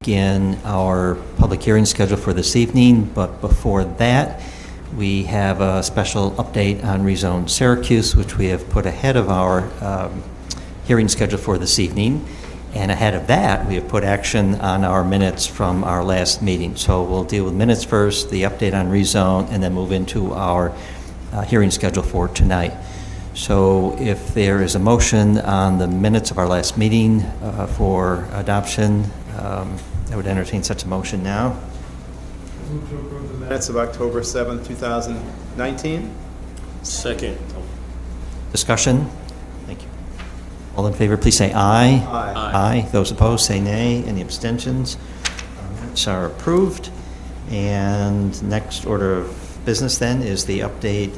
begin our public hearing schedule for this evening, but before that, we have a special update on rezone Syracuse, which we have put ahead of our hearing schedule for this evening. And ahead of that, we have put action on our minutes from our last meeting. So we'll deal with minutes first, the update on rezone, and then move into our hearing schedule for tonight. So if there is a motion on the minutes of our last meeting for adoption, I would entertain such a motion now. Move to approve the minutes of October 7th, 2019. Second. Discussion? Thank you. All in favor, please say aye. Aye. Aye. Those opposed, say nay. Any abstentions? Minutes are approved. And next order of business then is the update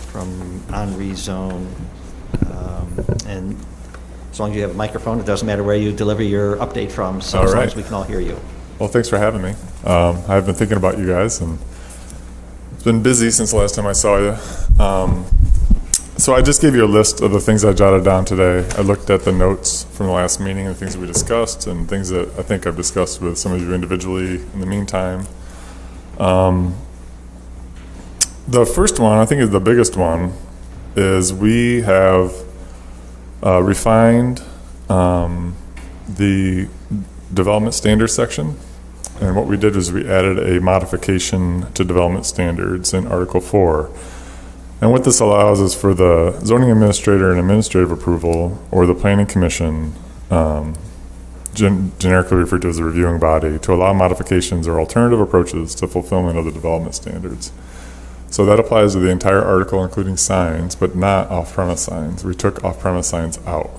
from on rezone. And as long as you have a microphone, it doesn't matter where you deliver your update from, so as long as we can all hear you. Well, thanks for having me. I've been thinking about you guys, and it's been busy since the last time I saw you. So I just gave you a list of the things I jotted down today. I looked at the notes from the last meeting and things that we discussed and things that I think I've discussed with some of you individually in the meantime. The first one, I think is the biggest one, is we have refined the development standards section. And what we did is we added a modification to development standards in Article 4. And what this allows is for the zoning administrator and administrative approval, or the planning commission, generically referred to as a reviewing body, to allow modifications or alternative approaches to fulfillment of the development standards. So that applies to the entire article, including signs, but not off-premise signs. We took off-premise signs out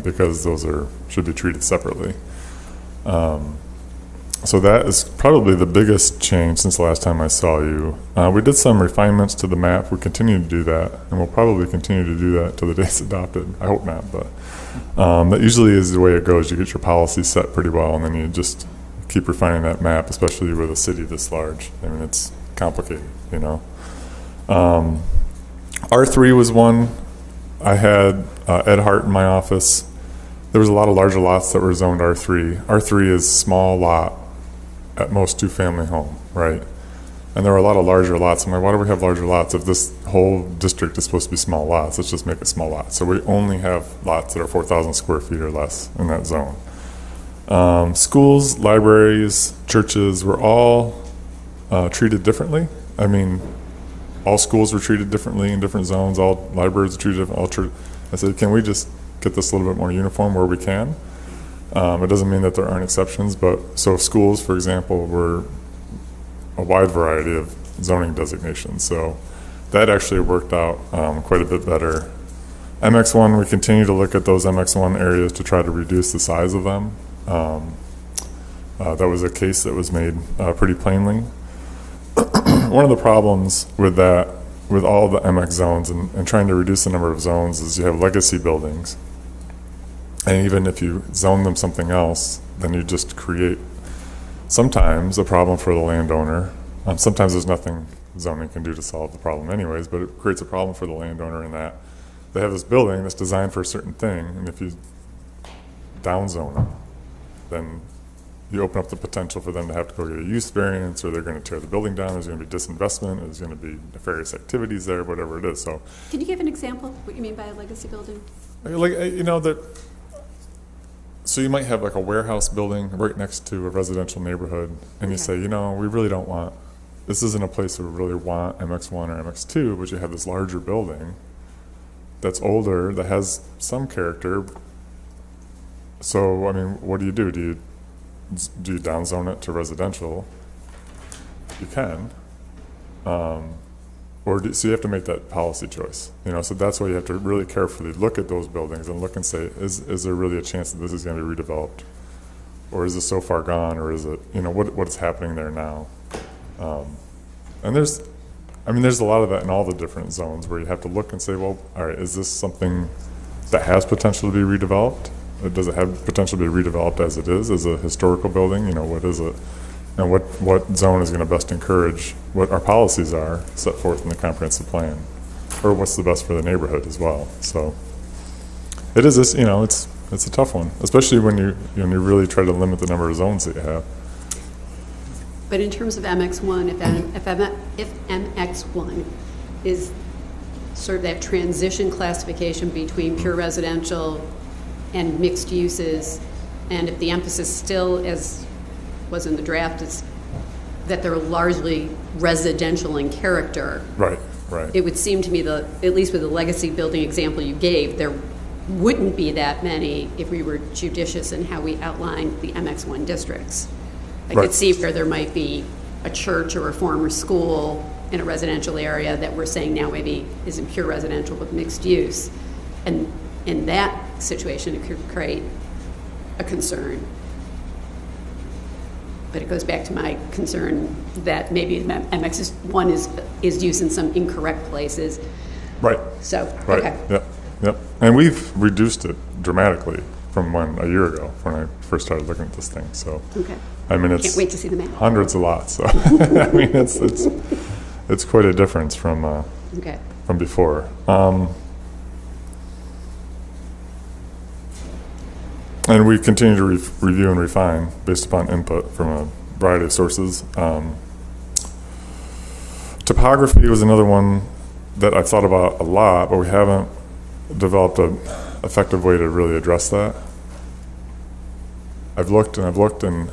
because those should be treated separately. So that is probably the biggest change since the last time I saw you. We did some refinements to the map. We continue to do that, and we'll probably continue to do that till the day it's adopted. I hope not, but that usually is the way it goes. You get your policy set pretty well, and then you just keep refining that map, especially with a city this large. I mean, it's complicated, you know. R3 was one. I had Ed Hart in my office. There was a lot of larger lots that were zoned R3. R3 is small lot, at most two-family home, right? And there were a lot of larger lots. I'm like, why do we have larger lots if this whole district is supposed to be small lots? Let's just make it small lots. So we only have lots that are 4,000 square feet or less in that zone. Schools, libraries, churches were all treated differently. I mean, all schools were treated differently in different zones. All libraries were treated differently. I said, can we just get this a little bit more uniform where we can? It doesn't mean that there aren't exceptions, but so schools, for example, were a wide variety of zoning designations. So that actually worked out quite a bit better. MX1, we continue to look at those MX1 areas to try to reduce the size of them. That was a case that was made pretty plainly. One of the problems with that, with all the MX zones and trying to reduce the number of zones, is you have legacy buildings. And even if you zone them something else, then you just create sometimes a problem for the landowner. Sometimes there's nothing zoning can do to solve the problem anyways, but it creates a problem for the landowner in that they have this building that's designed for a certain thing, and if you downzone it, then you open up the potential for them to have to go get a use variance, or they're going to tear the building down. There's going to be disinvestment. There's going to be nefarious activities there, whatever it is. So, can you give an example what you mean by a legacy building? Like, you know, that. So you might have like a warehouse building right next to a residential neighborhood, and you say, you know, we really don't want. This isn't a place where we really want MX1 or MX2, but you have this larger building that's older that has some character. So I mean, what do? Do you downzone it to residential? You can, so you have to make that policy choice, you know. So that's why you have to really carefully look at those buildings and look and say, is there really a chance that this is going to be redeveloped, or is this so far gone, or is it, you know, what is happening there now? And there's a lot of that in all the different zones where you have to look and say, well, all right, is this something that has potential to be redeveloped? Does it have potential to be redeveloped as it is, as a historical building? You know, what is it? And what zone is going to best encourage what our policies are set forth in the comprehensive plan, or what's the best for the neighborhood as well. So it is this, you know, it's It's a tough one, especially when you really try to limit the number of zones that you have. But in terms of MX1, if MX1 is sort of that transition classification between pure residential and mixed uses, and if the emphasis still, as was in the draft, is that they're largely residential in character, Right. it would seem to me that, at least with the legacy building example you gave, there wouldn't be that many if we were judicious in how we outline the MX1 districts. I Right. could see where there might be a church or a former school in a residential area that we're saying now maybe is in pure residential with mixed use. And in that situation, it could create a concern. But it goes back to my concern that maybe MX1 is used in some incorrect places. Right. So, Right. okay. Yep. And we've reduced it dramatically from a year ago when I first started looking at this thing. So, Okay. I mean, it's Can't wait to see the map. hundreds of lots. So, I mean, it's quite a difference from Okay. before. And we continue to review and refine based upon input from a variety of sources. Topography was another one that I've thought about a lot, but we haven't developed an effective way to really address that. I've looked, and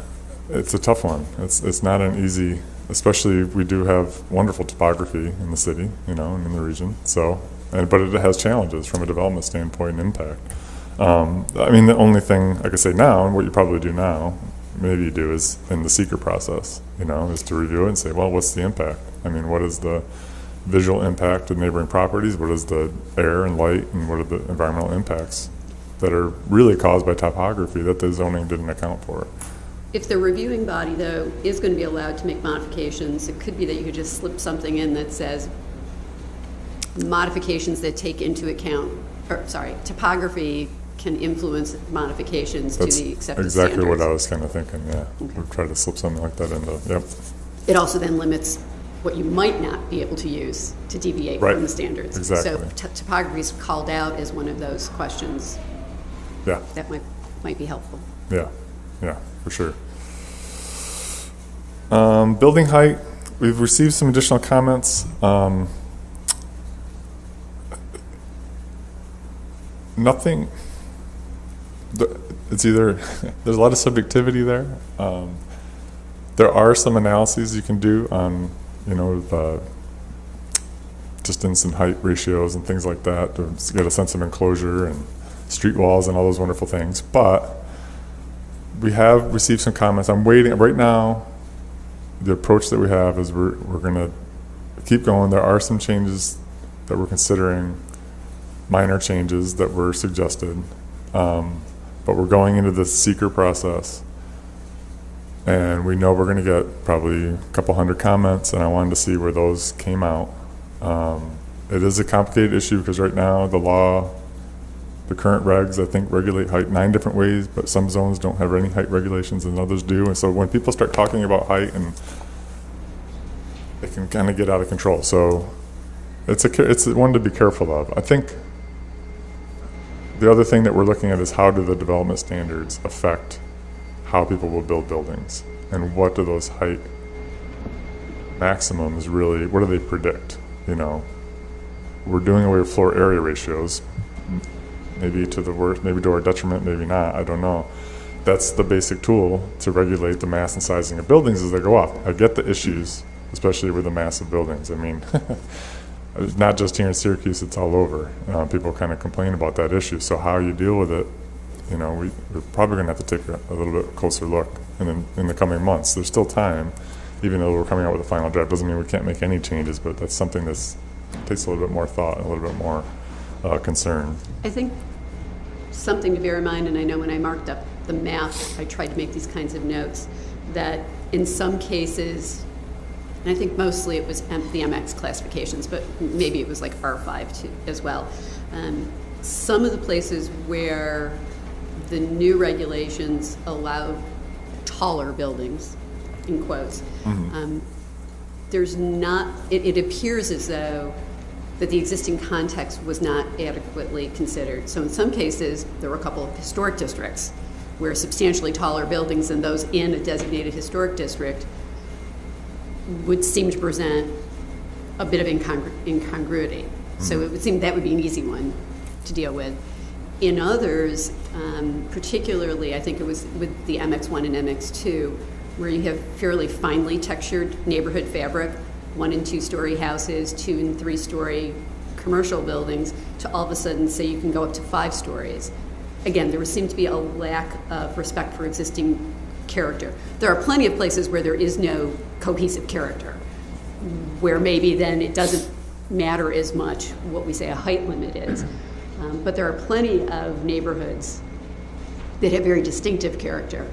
it's a tough one. It's not an easy, especially we do have wonderful topography in the city, and in the region. So, but it has challenges from a development standpoint and impact. I mean, the only thing I could say now, and what you probably do now, maybe you do, is in the seeker process, is to review it and say, well, what's the impact? I mean, what is the visual impact of neighboring properties? What is the air and light, and what are the environmental impacts that are really caused by topography that the zoning didn't account for? If the reviewing body, though, is going to be allowed to make modifications, it could be that you could just slip something in that says modifications that take into account, topography can influence modifications That's to the accepted exactly standards. what I was kind of thinking, yeah. Okay. We'll try to slip something like that into, yep. It also then limits what you might not be able to use to deviate Right. from the standards. Exactly. So topography is called out as one of those questions Yeah, that might be helpful. yeah, for sure. Building height, we've received some additional comments. Nothing, it's either, there's a lot of subjectivity there. There are some analyses you can do on, the distance and height ratios and things like that to get a sense of enclosure and street walls and all those wonderful things. But we have received some comments. I'm waiting. Right now, the approach that we have is we're going to keep going. There are some changes that we're considering, minor changes that were suggested. But we're going into the seeker process. And we know we're going to get probably a couple hundred comments, and I wanted to see where those came out. It is a complicated issue because right now the law, the current regs, I think, regulate height 9 different ways, but some zones don't have any height regulations and others do. And so when people start talking about height, and it can kind of get out of control. So it's one to be careful of. I think the other thing that we're looking at is how do the development standards affect how people will build buildings, and what do those height maximums really, what do they predict? We're doing away with floor area ratios, maybe to the worst, maybe to our detriment, maybe not, I don't know. That's the basic tool to regulate the mass and sizing of buildings as they go up. I get the issues, especially with the massive buildings. I mean, it's not just here in Syracuse, it's all over. People kind of complain about that issue. So how you deal with it, we're probably going to have to take a little bit closer look in the coming months. There's still time, even though we're coming out with a final draft. Doesn't mean we can't make any changes, but that's something that takes a little bit more thought and a little bit more concern. I think something to bear in mind, and I know when I marked up the map, I tried to make these kinds of notes, that in some cases, and I think mostly it was the MX classifications, but maybe it was like R5 too, as well. Some of the places where the new regulations allow taller buildings, in quotes, there's not, it appears as though that the existing context was not adequately considered. So in some cases, there were a couple of historic districts where substantially taller buildings than those in a designated historic district would seem to present a bit of incongruity. So it would seem that would be an easy one to deal with. In others, particularly I think it was with the MX1 and MX2, where you have fairly finely textured neighborhood fabric, 1 and 2 story houses, 2 and 3 story commercial buildings, to all of a sudden say you can go up to 5 stories. Again, there would seem to be a lack of respect for existing character. There are plenty of places where there is no cohesive character, where maybe then it doesn't matter as much what we say a height limit is. But there are plenty of neighborhoods that have very distinctive character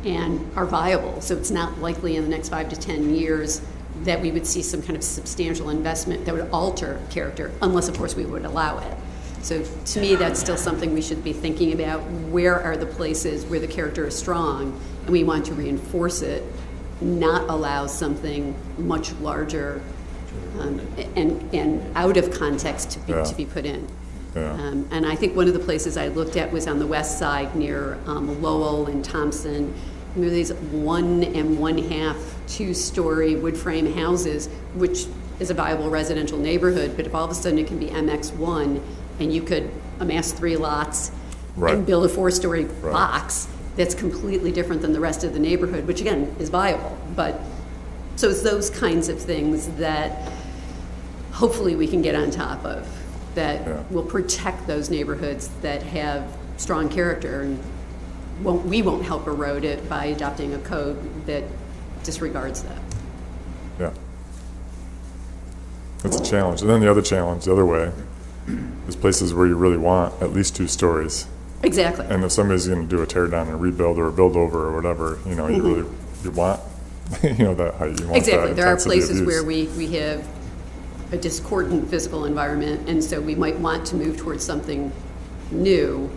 and are viable. So it's not likely in the next 5 to 10 years that we would see some kind of substantial investment that would alter character, unless of course we would allow it. So to me, that's still something we should be thinking about. Where are the places where the character is strong and we want to reinforce it, not allow something much larger and out of context to be put in. Yeah. And I think one of the places I looked at was on the west side near Lowell and Thompson. There were these 1 1/2, 2-story wood frame houses, which is a viable residential neighborhood, but if all of a sudden it can be MX1 and you could amass 3 lots and build a 4-story box, that's completely different than the rest of the neighborhood, which again is viable. But so it's those kinds of things that hopefully we can get on top of, that will protect those neighborhoods that have strong character, and we won't help erode it by adopting a code that disregards that. Yeah. That's a challenge. And then the other challenge, the other way, is places where you really want at least 2 stories. Exactly. And if somebody's going to do a tear down and rebuild or a build over or whatever, you know, you want, that height. You want Exactly. that There are intensity of places use. where we have a discordant physical environment, and so we might want to move towards something new,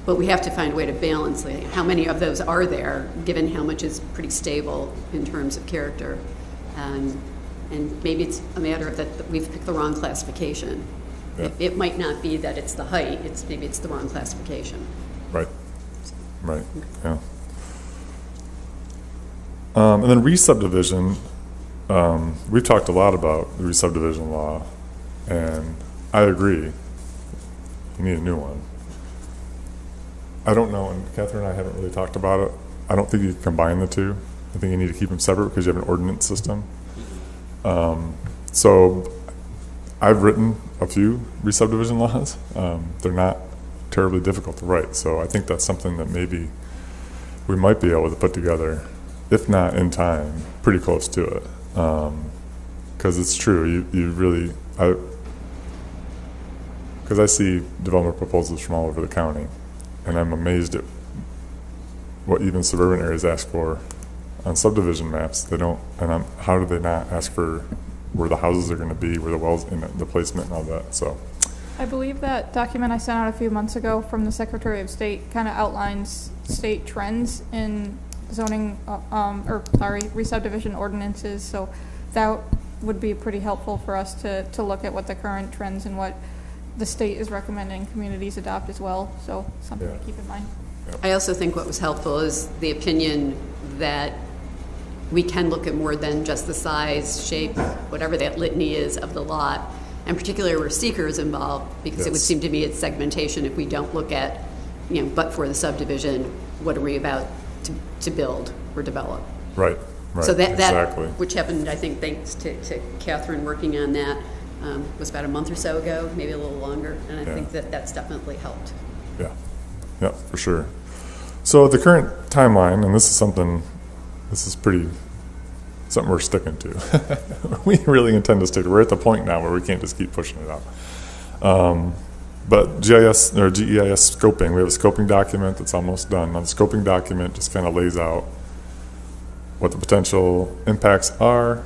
but we have to find a way to balance how many of those are there, given how much is pretty stable in terms of character. And maybe it's a matter of that we've picked the wrong classification. Yeah. It might not be that it's the height, maybe it's the wrong classification. Right. Yeah. And then re-subdivision, we've talked a lot about the re-subdivision law, and I agree. You need a new one. I don't know, and Catherine and I haven't really talked about it. I don't think you can combine the two. I think you need to keep them separate because you have an ordinance system. So I've written a few re-subdivision laws. They're not terribly difficult to write, so I think that's something that maybe we might be able to put together, if not in time, pretty close to it. Because it's true, you really, because I see development proposals from all over the county, and I'm amazed at what even suburban areas ask for on subdivision maps. They don't, and how do they not ask for where the houses are going to be, where the wells, and the placement and all that, so. I believe that document I sent out a few months ago from the Secretary of State kind of outlines state trends in zoning, re-subdivision ordinances, so that would be pretty helpful for us to look at what the current trends and what the state is recommending communities adopt as well, so something to keep in mind. I also think what was helpful is the opinion that we can look at more than just the size, shape, whatever that litany is of the lot, and particularly where seeker is involved, because it would seem to me it's segmentation if we don't look at, but for the subdivision, what are we about to build or develop? Right. So that exactly. Which happened, I think, thanks to Catherine working on that, was about a month or so ago, maybe a little longer, and I think that's definitely helped. Yeah, for sure. So the current timeline, and this is something we're sticking to. We really intend to stick to. We're at the point now where we can't just keep pushing it out. But GIS or GEIS scoping, we have a scoping document that's almost done. Now the scoping document just kind of lays out what the potential impacts are,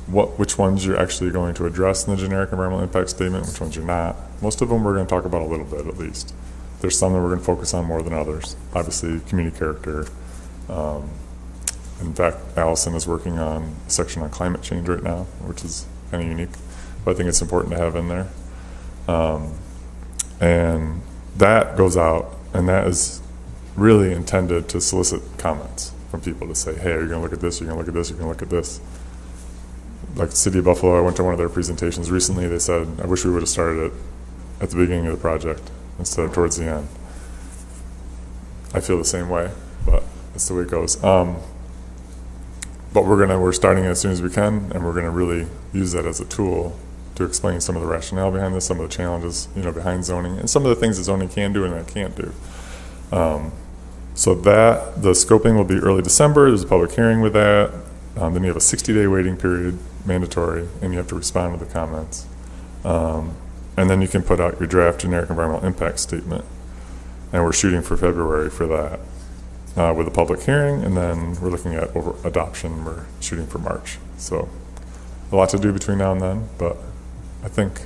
which ones you're actually going to address in the generic environmental impact statement, which ones you're not. Most of them we're going to talk about a little bit at least. There's some that we're going to focus on more than others. Obviously, community character. In fact, Allison is working on a section on climate change right now, which is kind of unique. but I think it's important to have in there. And that goes out, and that is really intended to solicit comments from people to say, hey, are you going to look at this? You're going to look at this? You're going to look at this? Like the City of Buffalo, I went to one of their presentations recently. They said, I wish we would have started it at the beginning of the project instead of towards the end. I feel the same way, but that's the way it goes. But we're starting it as soon as we can, and we're going to really use that as a tool to explain some of the rationale behind this, some of the challenges, behind zoning, and some of the things that zoning can do and that can't do. So that the scoping will be early December. There's a public hearing with that. Then you have a 60-day waiting period, mandatory, and you have to respond to the comments. And then you can put out your draft generic environmental impact statement. And we're shooting for February for that with a public hearing, and then we're looking at adoption. We're shooting for March. So a lot to do between now and then, but I think,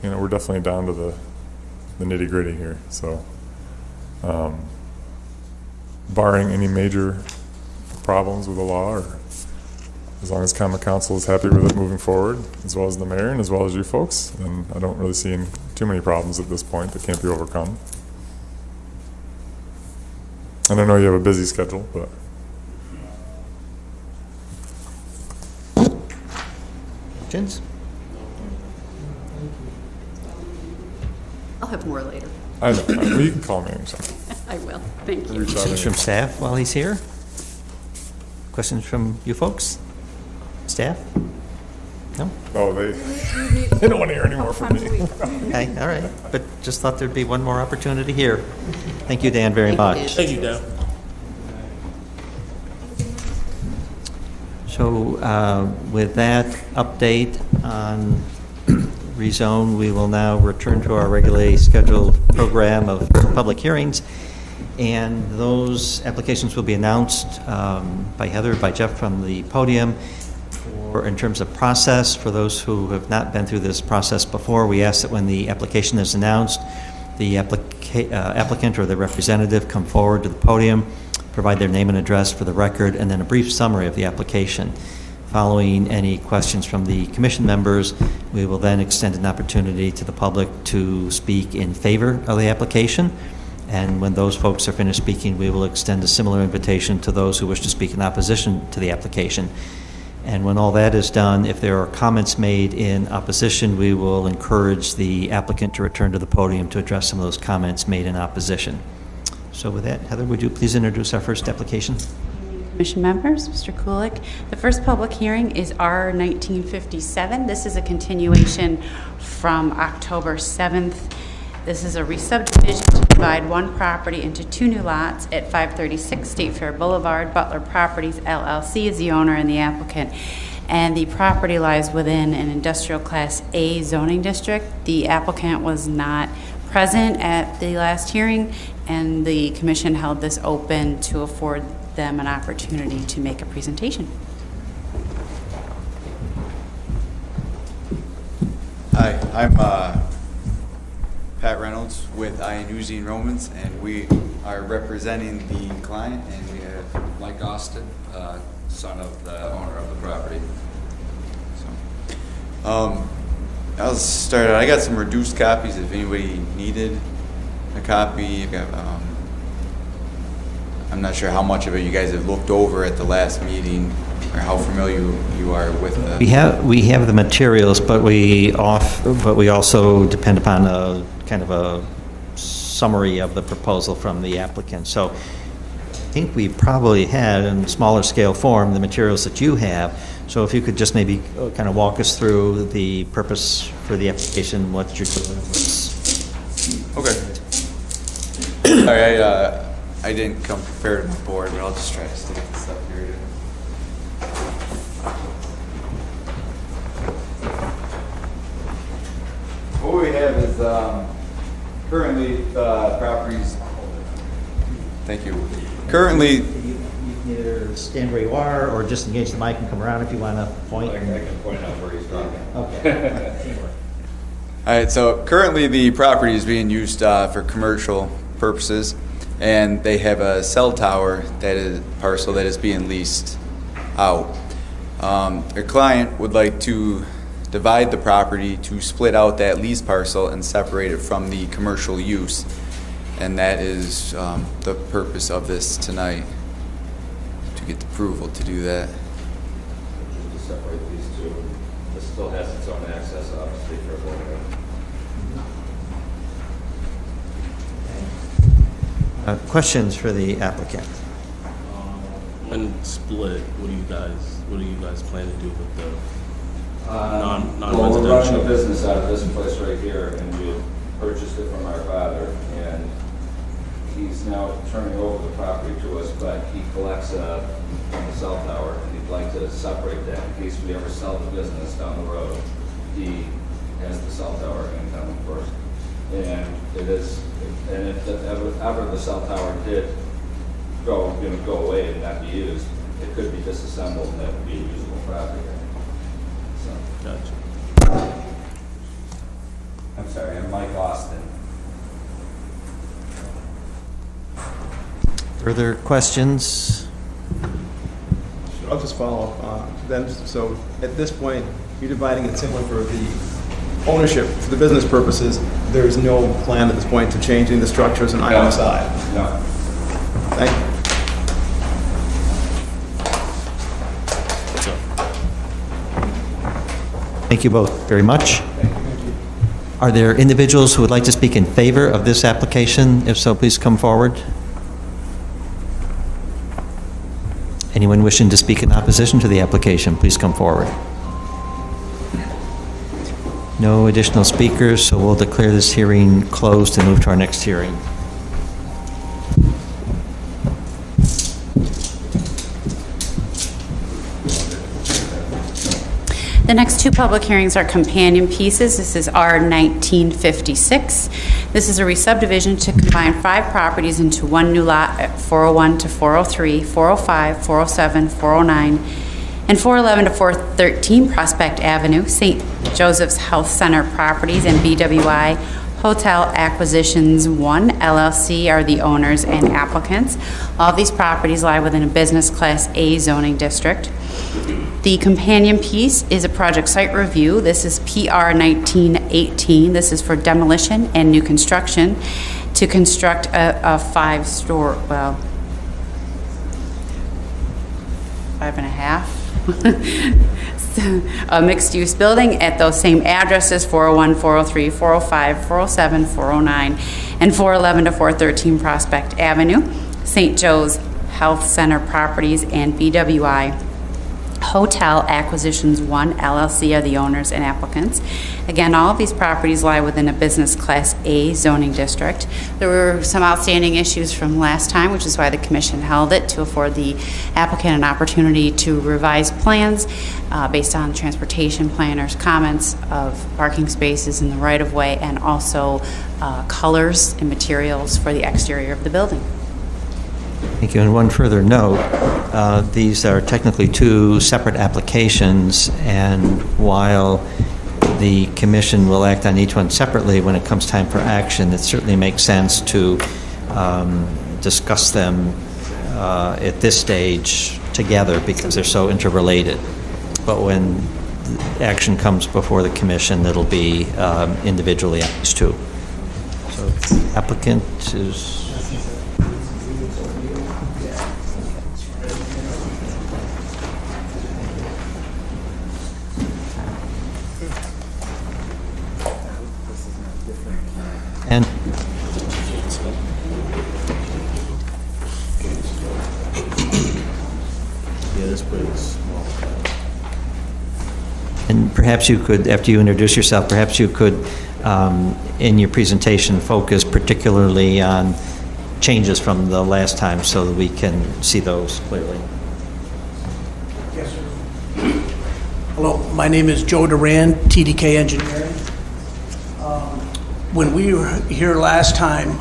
we're definitely down to the nitty-gritty here. So barring any major problems with the law, or as long as Common Council is happy with it moving forward, as well as the mayor and as well as you folks, then I don't really see too many problems at this point that can't be overcome. And I know you have a busy schedule, but. Questions? I'll have more later. I know. Well, you can call me anytime. I will. Thank you. Reach out Questions from anytime. staff while he's here? Questions from you folks? Staff? No? Oh, they don't want to hear any more from me. Okay, all right. But just thought there'd be one more opportunity here. Thank you, Dan, very Thank you, much. Dan. Thank you, Dan. So with that update on rezone, we will now return to our regularly scheduled program of public hearings. And those applications will be announced by Heather, by Jeff from the podium. In terms of process, for those who have not been through this process before, we ask that when the application is announced, the applicant or the representative come forward to the podium, provide their name and address for the record, and then a brief summary of the application. Following any questions from the commission members, we will then extend an opportunity to the public to speak in favor of the application. And when those folks are finished speaking, we will extend a similar invitation to those who wish to speak in opposition to the application. And when all that is done, if there are comments made in opposition, we will encourage the applicant to return to the podium to address some of those comments made in opposition. So with that, Heather, would you please introduce our first application? Commission members, Mr. Kulik. The first public hearing is R 1957. This is a continuation from October 7th. This is a re-subdivision to divide one property into two new lots at 536 State Fair Boulevard. Butler Properties LLC is the owner and the applicant. And the property lies within an industrial class A zoning district. The applicant was not present at the last hearing, and the commission held this open to afford them an opportunity to make a presentation. Hi, I'm Pat Reynolds with Iannuzzi and Romans, and we are representing the client, and we have Mike Austin, son of the owner of the property. I'll start out. I got some reduced copies if anybody needed a copy. I'm not sure how much of it you guys have looked over at the last meeting, or how familiar you are with the. We have the materials, but we also depend upon a kind of a summary of the proposal from the applicant. So I think we probably had in smaller scale form the materials that you have. So if you could just maybe kind of walk us through the purpose for the application, what you're doing. Okay. Sorry, I didn't come prepared to my board, but I'll just try to stick this up here. What we have is currently properties. Thank you. Currently, You can either stand where you are or just engage the mic and come around if you want to point. I can point out where he's talking. Okay. all right. So currently, the property is being used for commercial purposes, and they have a cell tower parcel that is being leased out. Their client would like to divide the property to split out that lease parcel and separate it from the commercial use. And that is the purpose of this tonight, to get approval to do that. Just to separate these two. This still has its own access, obviously, for everyone. Questions for the applicant? When split, what do you guys plan to do with the Well, we're running a non-residential? business out of this place right here, and we had purchased it from our father, and he's now turning over the property to us, but he collects from the cell tower, and he'd like to separate that in case we ever sell the business down the road. He has the cell tower income, of course. And it is, and if ever the cell tower did go away and not be used, it could be disassembled and that would be a usable property. So, Gotcha. I'm sorry, I'm Mike Austin. Further questions? I'll just follow then. So at this point, you're dividing it simply for the ownership, for the business purposes. There's no plan at this point to changing the structures on either side. No. Thank you. Thank you both very much. Are there individuals who would like to speak in favor of this application? If so, please come forward. Anyone wishing to speak in opposition to the application, please come forward. No additional speakers, so we'll declare this hearing closed and move to our next hearing. The next two public hearings are companion pieces. This is R 1956. This is a re-subdivision to combine 5 properties into one new lot at 401 to 403, 405, 407, 409, and 411 to 413 Prospect Avenue, St. Joseph's Health Center Properties, and BWI Hotel Acquisitions 1 LLC are the owners and applicants. All these properties lie within a Business Class A zoning district. The companion piece is a project site review. This is PR 1918. This is for demolition and new construction to construct a 5-story, well, 5.5, a mixed-use building at those same addresses, 401, 403, 405, 407, 409, and 411 to 413 Prospect Avenue, St. Joe's Health Center Properties, and BWI Hotel Acquisitions 1 LLC are the owners and applicants. Again, all of these properties lie within a Business Class A zoning district. There were some outstanding issues from last time, which is why the commission held it, to afford the applicant an opportunity to revise plans based on transportation planners' comments of parking spaces in the right-of-way, and also colors and materials for the exterior of the building. Thank you. And one further note, these are technically 2 separate applications, and while the commission will act on each one separately when it comes time for action, it certainly makes sense to discuss them at this stage together because they're so interrelated. But when action comes before the commission, it'll be individually on these 2. So applicant is... And perhaps you could, after you introduce yourself, perhaps you could, in your presentation, focus particularly on changes from the last time so that we can see those clearly. Yes, sir. Hello, my name is Joe Duran, TDK Engineering. When we were here last time,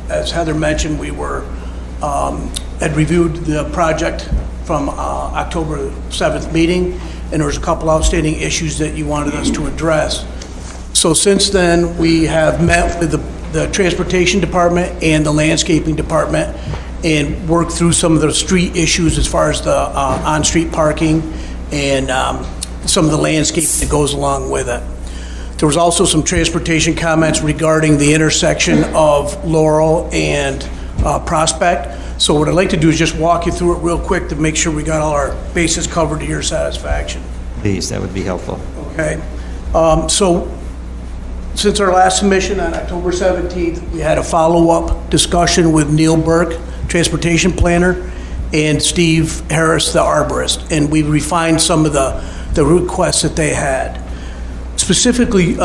as Heather mentioned, we had reviewed the project from October 7th meeting, and there was a couple outstanding issues that you wanted us to address. So since then, we have met with the Transportation Department and the Landscaping Department and worked through some of the street issues as far as the on-street parking and some of the landscape that goes along with it. There was also some transportation comments regarding the intersection of Laurel and Prospect. So what I'd like to do is just walk you through it real quick to make sure we got all our bases covered to your satisfaction. Please, that would be helpful. Okay. So since our last submission on October 17th, we had a follow-up discussion with Neil Burke, transportation planner, and Steve Harris, the arborist, and we refined some of the requests that they had. Specifically,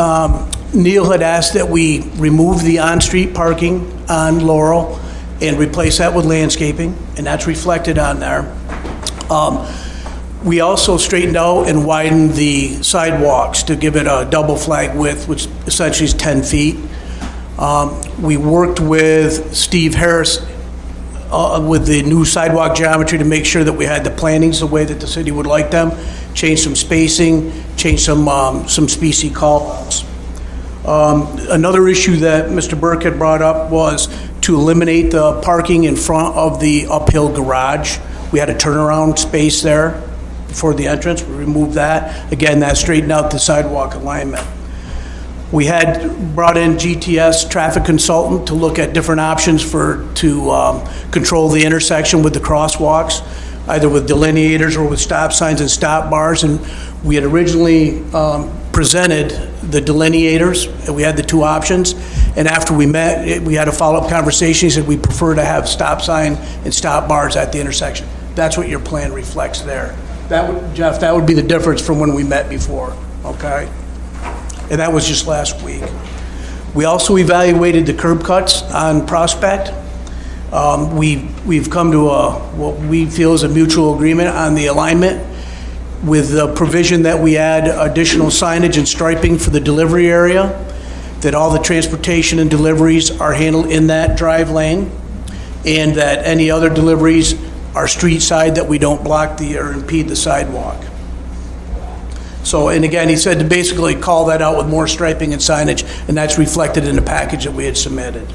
Neil had asked that we remove the on-street parking on Laurel and replace that with landscaping, and that's reflected on there. We also straightened out and widened the sidewalks to give it a double flag width, which essentially is 10 feet. We worked with Steve Harris with the new sidewalk geometry to make sure that we had the plantings the way that the city would like them, change some spacing, change some species call-outs. Another issue that Mr. Burke had brought up was to eliminate the parking in front of the uphill garage. We had a turnaround space there for the entrance. We removed that. Again, that straightened out the sidewalk alignment. We had brought in GTS traffic consultant to look at different options to control the intersection with the crosswalks, either with delineators or with stop signs and stop bars. And we had originally presented the delineators, and we had the two options. And after we met, we had a follow-up conversation. He said we prefer to have stop sign and stop bars at the intersection. That's what your plan reflects there. Jeff, that would be the difference from when we met before, okay? And that was just last week. We also evaluated the curb cuts on Prospect. We've come to what we feel is a mutual agreement on the alignment, with the provision that we add additional signage and striping for the delivery area, that all the transportation and deliveries are handled in that drive lane, and that any other deliveries are street side, that we don't block or impede the sidewalk. So, and again, he said to basically call that out with more striping and signage, and that's reflected in the package that we had submitted.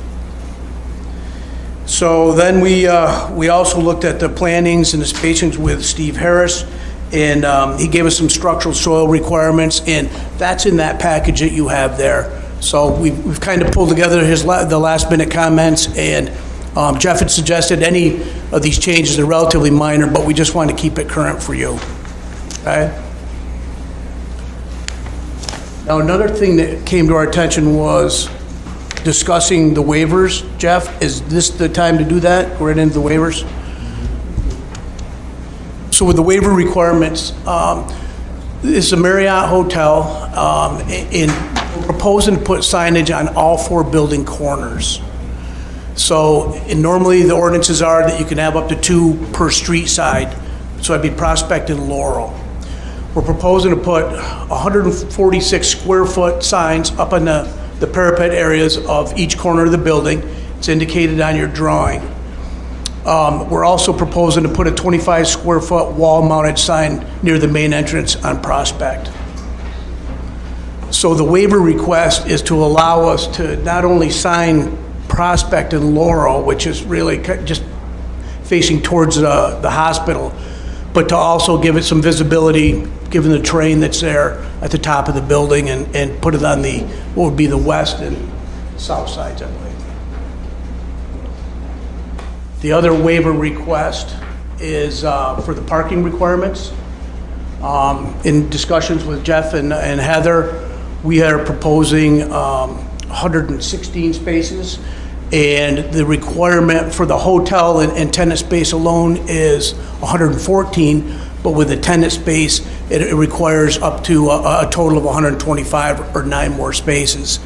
So then we also looked at the plantings and the spacings with Steve Harris, and he gave us some structural soil requirements, and that's in that package that you have there. So we've kind of pulled together the last minute comments, and Jeff had suggested any of these changes are relatively minor, but we just want to keep it current for you. Okay? Now, another thing that came to our attention was discussing the waivers. Jeff, is this the time to do that? Go right into the waivers. So with the waiver requirements, it's a Marriott hotel, and we're proposing to put signage on all 4 building corners. So, and normally the ordinances are that you can have up to 2 per street side, so that'd be Prospect and Laurel. We're proposing to put 146 square foot signs up on the parapet areas of each corner of the building. It's indicated on your drawing. We're also proposing to put a 25 square foot wall mounted sign near the main entrance on Prospect. So the waiver request is to allow us to not only sign Prospect and Laurel, which is really just facing towards the hospital, but to also give it some visibility, given the terrain that's there at the top of the building, and put it on what would be the west and south sides, I believe. The other waiver request is for the parking requirements. In discussions with Jeff and Heather, we are proposing 116 spaces, and the requirement for the hotel and tenant space alone is 114, but with the tenant space, it requires up to a total of 125 or 9 more spaces.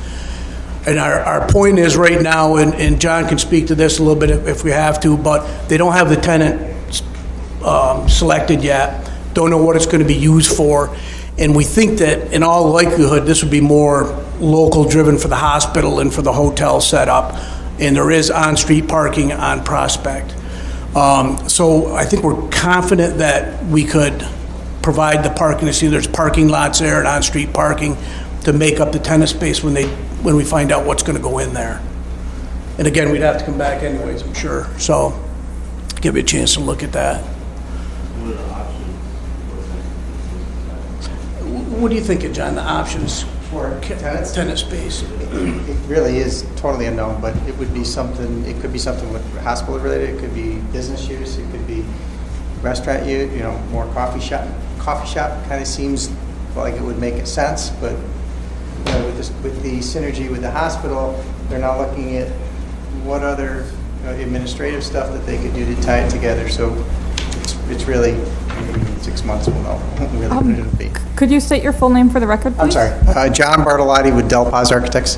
And our point is right now, and John can speak to this a little bit if we have to, but they don't have the tenant selected yet, don't know what it's going to be used for, and we think that in all likelihood this would be more local driven for the hospital and for the hotel setup, and there is on-street parking on Prospect. So I think we're confident that we could provide the parking. To see there's parking lots there and on-street parking to make up the tenant space when we find out what's going to go in there. And again, we'd have to come back anyways, I'm sure. So give you a chance to look at that. What do you think, John, the options for Tenants? tenant space? It really is totally unknown, but it would be something, it could be something with hospital related, it could be business use, it could be restaurant use, more coffee shop. Coffee shop kind of seems like it would make sense, but with the synergy with the hospital, they're now looking at what other administrative stuff that they could do to tie it together. So it's really, maybe in 6 months we'll know really what it'll be. Could you state your full name for the record, please? I'm sorry, John Bartolotti with Del Paz Architects.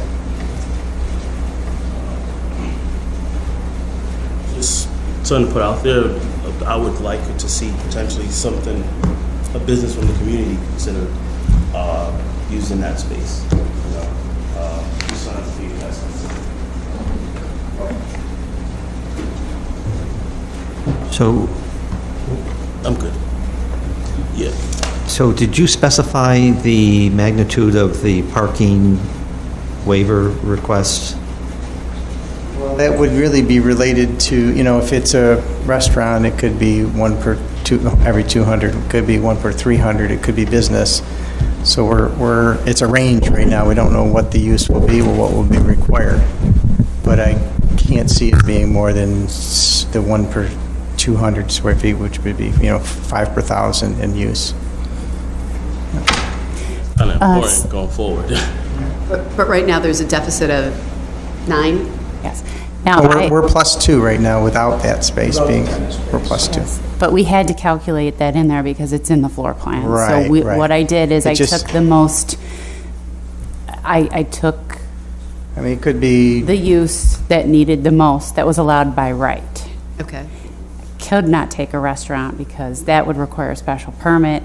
Just something to put out there, I would like to see potentially something, a business from the community consider using that space. Just something for you guys to consider. So, I'm good. Yeah. so did you specify the magnitude of the parking waiver request? Well, that would really be related to, if it's a restaurant, it could be every 200, it could be 1 per 300, it could be business. So it's a range right now. We don't know what the use will be or what will be required. But I can't see it being more than the 1 per 200 square feet, which would be, 5 per 1,000 in use. Kind of important going forward. But right now, there's a deficit of 9. Yes. Now, We're +2 right now without that space being, we're +2. Yes, but we had to calculate that in there because it's in the floor plan. Right, So right. what I did is It I just- took the most, I took I mean, it could be, the use that needed the most, that was allowed by right. Okay. Could not take a restaurant because that would require a special permit.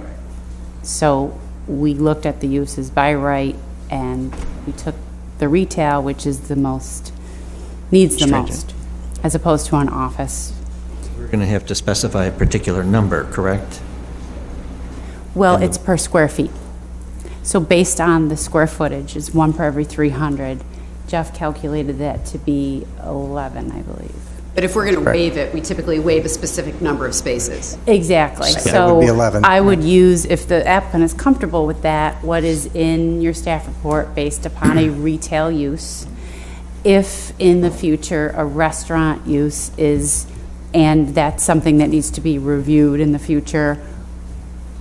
So we looked at the uses by right and we took the retail, which is the most, needs the Stringent. most, as opposed to an office. We're going to have to specify a particular number, correct? Well, it's per square feet. So based on the square footage is 1 per every 300. Jeff calculated that to be 11, I believe. But if we're going to Correct. waive it, we typically waive a specific number of spaces. Exactly. That So would be 11. I would use, if the applicant is comfortable with that, what is in your staff report based upon a retail use. If in the future a restaurant use is, and that's something that needs to be reviewed in the future,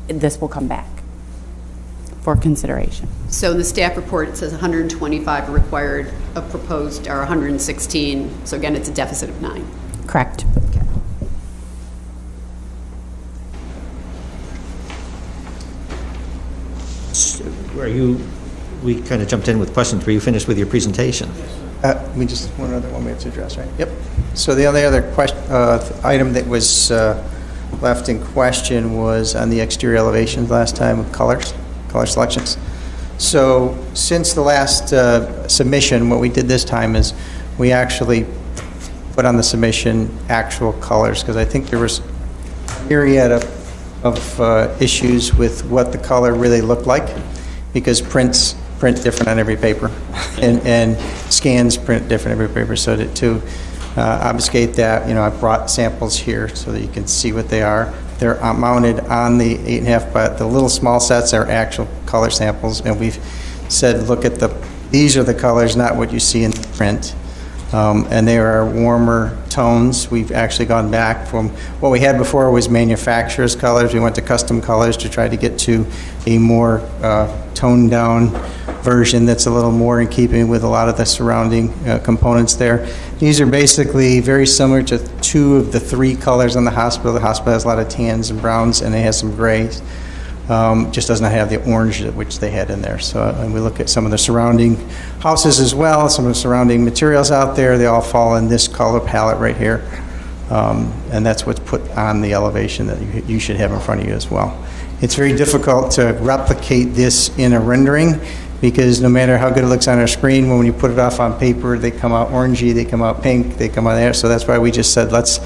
this will come back for consideration. So in the staff report, it says 125 are required of proposed, or 116. So again, it's a deficit of 9. Correct. We kind of jumped in with questions. Were you finished with your presentation? we just, one other one we have to address, right? Yep. So the only other item that was left in question was on the exterior elevations last time with color selections. So since the last submission, what we did this time is we actually put on the submission actual colors, because I think there was a myriad of issues with what the color really looked like, because print different on every paper, and scans print different every paper. So to obfuscate that, I brought samples here so that you can see what they are. They're mounted on the 8.5, but the little small sets are actual color samples, and we've said, look at these are the colors, not what you see in the print. And they are warmer tones. We've actually gone back from what we had before was manufacturer's colors. We went to custom colors to try to get to a more toned down version that's a little more in keeping with a lot of the surrounding components there. These are basically very similar to 2 of the 3 colors in the hospital. The hospital has a lot of tans and browns, and it has some grays. Just doesn't have the orange which they had in there. So, and we look at some of the surrounding houses as well, some of the surrounding materials out there, they all fall in this color palette right here. And that's what's put on the elevation that you should have in front of you as well. It's very difficult to replicate this in a rendering, because no matter how good it looks on our screen, when you put it off on paper, they come out orangey, they come out pink, they come out there. So that's why we just said, let's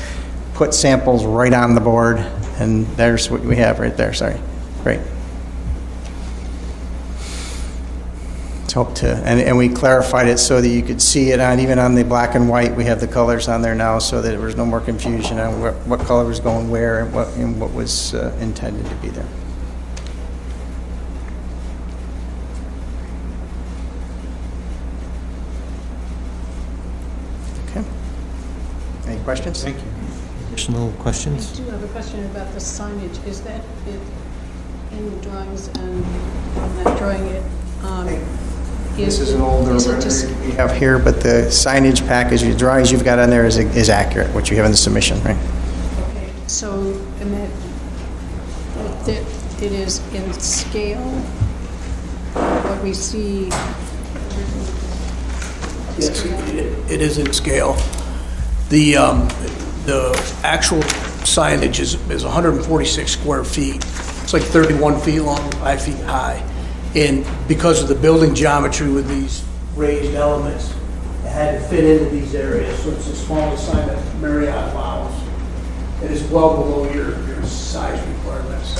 put samples right on the board, and there's what we have right there, sorry. Great. Let's hope to, and we clarified it so that you could see it on, even on the black and white, we have the colors on there now, so that there was no more confusion on what color was going where and what was intended to be there. questions? Thank you. Additional questions? I do have a question about the signage. Is that it in the drawings and on that drawing it? This is an older Is it just, rendering we have here, but the signage package, the drawings you've got on there is accurate, what you have in the submission, right? okay, so, and that it is in scale, what we see? Yes, it is in scale. The actual signage is 146 square feet. It's like 31 feet long, 5 feet high. And because of the building geometry with these raised elements, it had to fit into these areas. So it's the smallest sign that Marriott allows. It is well below your size requirements.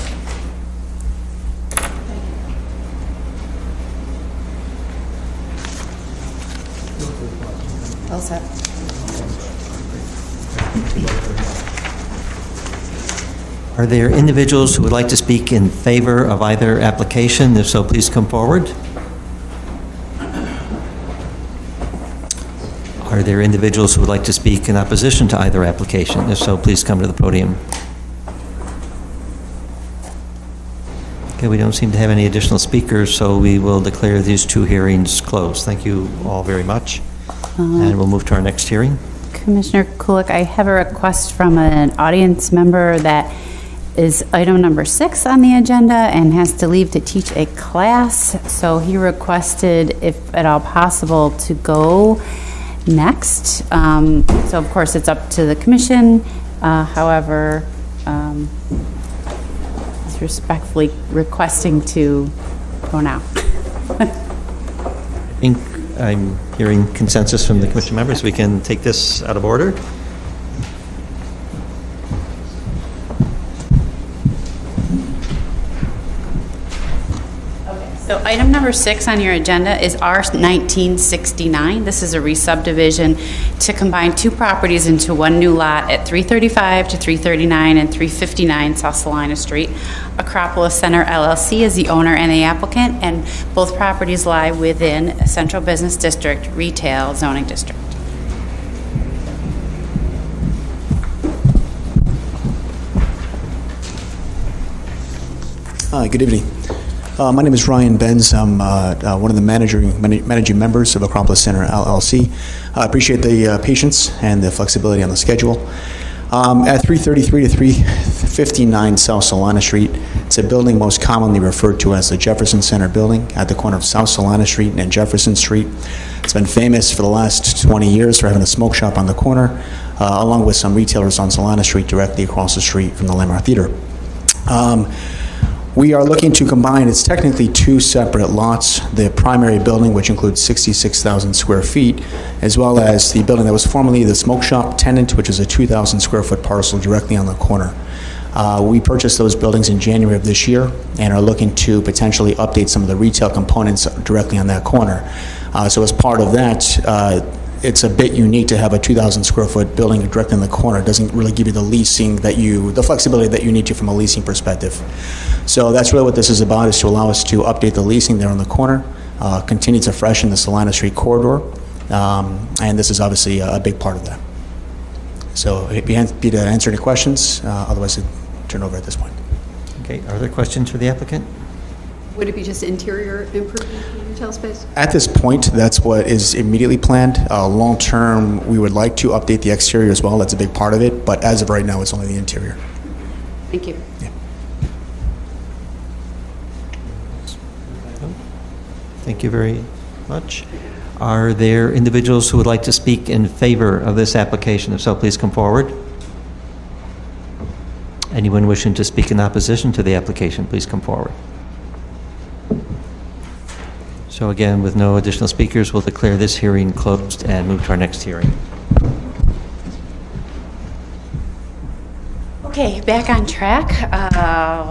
All set. Are there individuals who would like to speak in favor of either application? If so, please come forward. Are there individuals who would like to speak in opposition to either application? If so, please come to the podium. Okay, we don't seem to have any additional speakers, so we will declare these two hearings closed. Thank you all very much. And we'll move to our next hearing. Commissioner Kulik, I have a request from an audience member that is item number 6 on the agenda and has to leave to teach a class. So he requested, if at all possible, to go next. So of course, it's up to the commission. However, he's respectfully requesting to go now. I think I'm hearing consensus from the commission members. We can take this out of order. So item number 6 on your agenda is R1969. This is a re-subdivision to combine 2 properties into one new lot at 335 to 339 and 359 South Salina Street. Acropolis Center LLC is the owner and the applicant, and both properties lie within a Central Business District Retail Zoning District. Hi, good evening. My name is Ryan Benz. I'm one of the managing members of Acropolis Center LLC. I appreciate the patience and the flexibility on the schedule. At 333 to 359 South Salina Street, it's a building most commonly referred to as the Jefferson Center building at the corner of South Salina Street and Jefferson Street. It's been famous for the last 20 years for having a smoke shop on the corner, along with some retailers on Salina Street directly across the street from the Lamar Theater. We are looking to combine, it's technically 2 separate lots, the primary building, which includes 66,000 square feet, as well as the building that was formerly the smoke shop tenant, which is a 2,000 square foot parcel directly on the corner. We purchased those buildings in January of this year and are looking to potentially update some of the retail components directly on that corner. So as part of that, it's a bit unique to have a 2,000 square foot building directly in the corner. It doesn't really give you the leasing the flexibility that you need to from a leasing perspective. So that's really what this is about, is to allow us to update the leasing there on the corner, continue to freshen the Salina Street corridor, and this is obviously a big part of that. So I'd be happy to answer any questions, otherwise I'd turn over at this point. Okay, are there questions for the applicant? Would it be just interior improvement in retail space? At this point, that's what is immediately planned. Long-term, we would like to update the exterior as well. That's a big part of it, but as of right now, it's only the interior. Thank you. Yeah. Thank you very much. Are there individuals who would like to speak in favor of this application? If so, please come forward. Anyone wishing to speak in opposition to the application, please come forward. So again, with no additional speakers, we'll declare this hearing closed and move to our next hearing. Okay, back on track.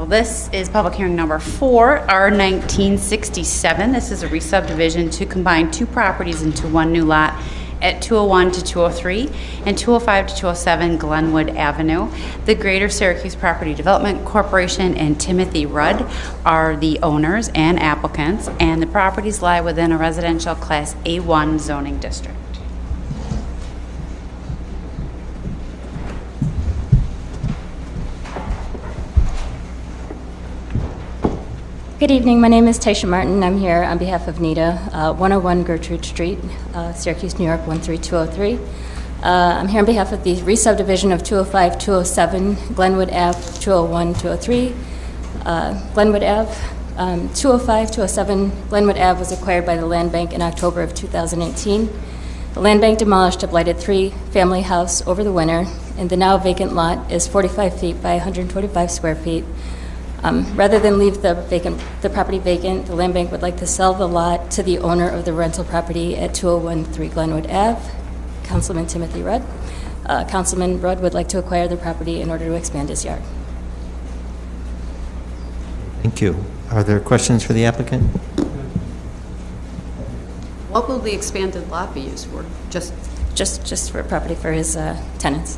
This is public hearing number 4, R1967. This is a re-subdivision to combine 2 properties into one new lot at 201 to 203 and 205 to 207 Glenwood Avenue. The Greater Syracuse Property Development Corporation and Timothy Rudd are the owners and applicants, and the properties lie within a residential Class A1 zoning district. Good evening. My name is Taisha Martin. I'm here on behalf of NITA, 101 Gertrude Street, Syracuse, New York, 13203. I'm here on behalf of the re-subdivision of 205, 207, Glenwood Ave, 201, 203, Glenwood Ave. 205, 207 Glenwood Ave was acquired by the Land Bank in October of 2018. The Land Bank demolished a blighted three-family house over the winter, and the now vacant lot is 45 feet by 125 square feet. Rather than leave the property vacant, the Land Bank would like to sell the lot to the owner of the rental property at 2013 Glenwood Ave, Councilman Timothy Rudd. Councilman Rudd would like to acquire the property in order to expand his yard. Thank you. Are there questions for the applicant? What will the expanded lot be used for? Just for property for his tenants.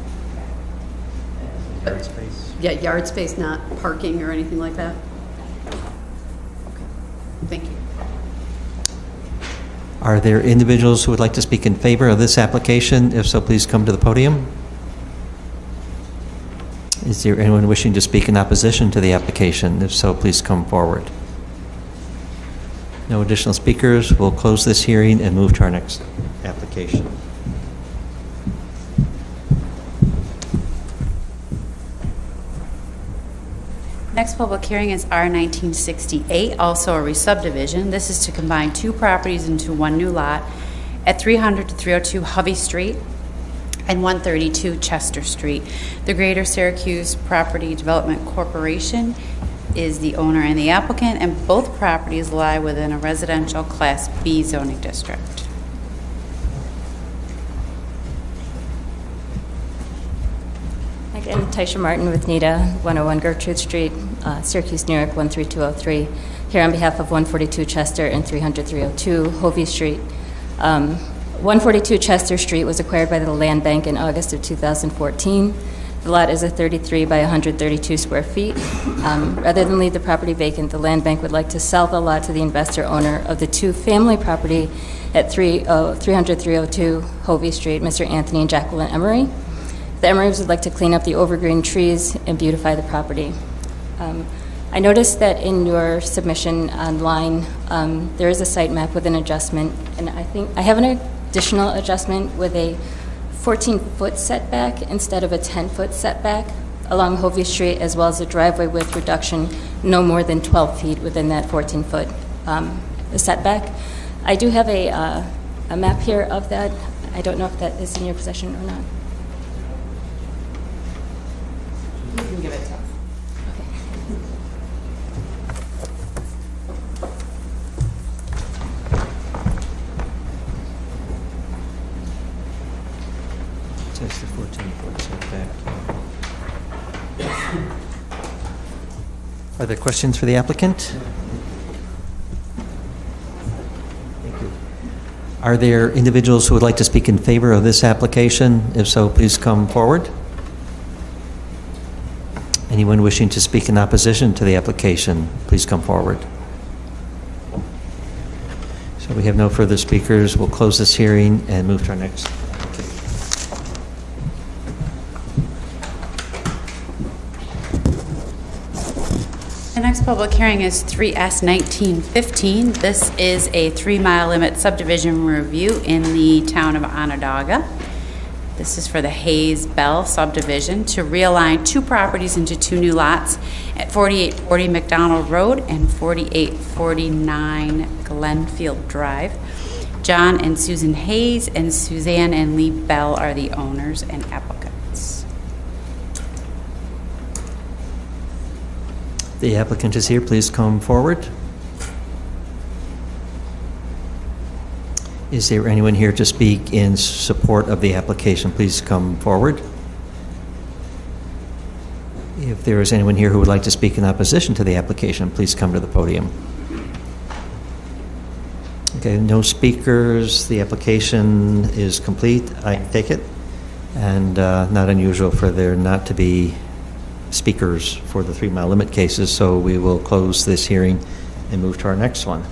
Yard space. Yeah, yard space, not parking or anything like that? Okay. Thank you. Are there individuals who would like to speak in favor of this application? If so, please come to the podium. Is there anyone wishing to speak in opposition to the application? If so, please come forward. No additional speakers. We'll close this hearing and move to our next application. Next public hearing is R-1968, also a re-subdivision. This is to combine two properties into one new lot at 300 to 302 Hovey Street and 132 Chester Street. The Greater Syracuse Property Development Corporation is the owner and the applicant, and both properties lie within a residential Class B zoning district. Again, Taisha Martin with NITA, 101 Gertrude Street, Syracuse, New York, 13203. Here on behalf of 142 Chester and 302 Hovey Street. 142 Chester Street was acquired by the Land Bank in August of 2014. The lot is a 33 by 132 square feet. Rather than leave the property vacant, the Land Bank would like to sell the lot to the investor owner of the two-family property at 300-302 Hovey Street, Mr. Anthony and Jacqueline Emery. The Emerys would like to clean up the overgrown trees and beautify the property. I noticed that in your submission online, there is a site map with an adjustment, and I think I have an additional adjustment with a 14-foot setback instead of a 10-foot setback along Hovey Street, as well as a driveway width reduction no more than 12 feet within that 14-foot setback. I do have a map here of that. I don't know if that is in your possession or not. You can give it to us. Says the 14-foot setback. Are there questions for the applicant? Thank you. Are there individuals who would like to speak in favor of this application? If so, please come forward. Anyone wishing to speak in opposition to the application, please come forward. So we have no further speakers. We'll close this hearing and move to our next. The next public hearing is 3S-1915. This is a 3-mile limit subdivision review in the town of Onondaga. This is for the Hayes Bell subdivision to realign two properties into two new lots at 4840 McDonald Road and 4849 Glenfield Drive. John and Susan Hayes and Suzanne and Lee Bell are the owners and applicants. The applicant is here. Please come forward. Is there anyone here to speak in support of the application? Please come forward. If there is anyone here who would like to speak in opposition to the application, please come to the podium. Okay, no speakers. The application is complete. I take it. And not unusual for there not to be speakers for the 3-mile limit cases, so we will close this hearing and move to our next one.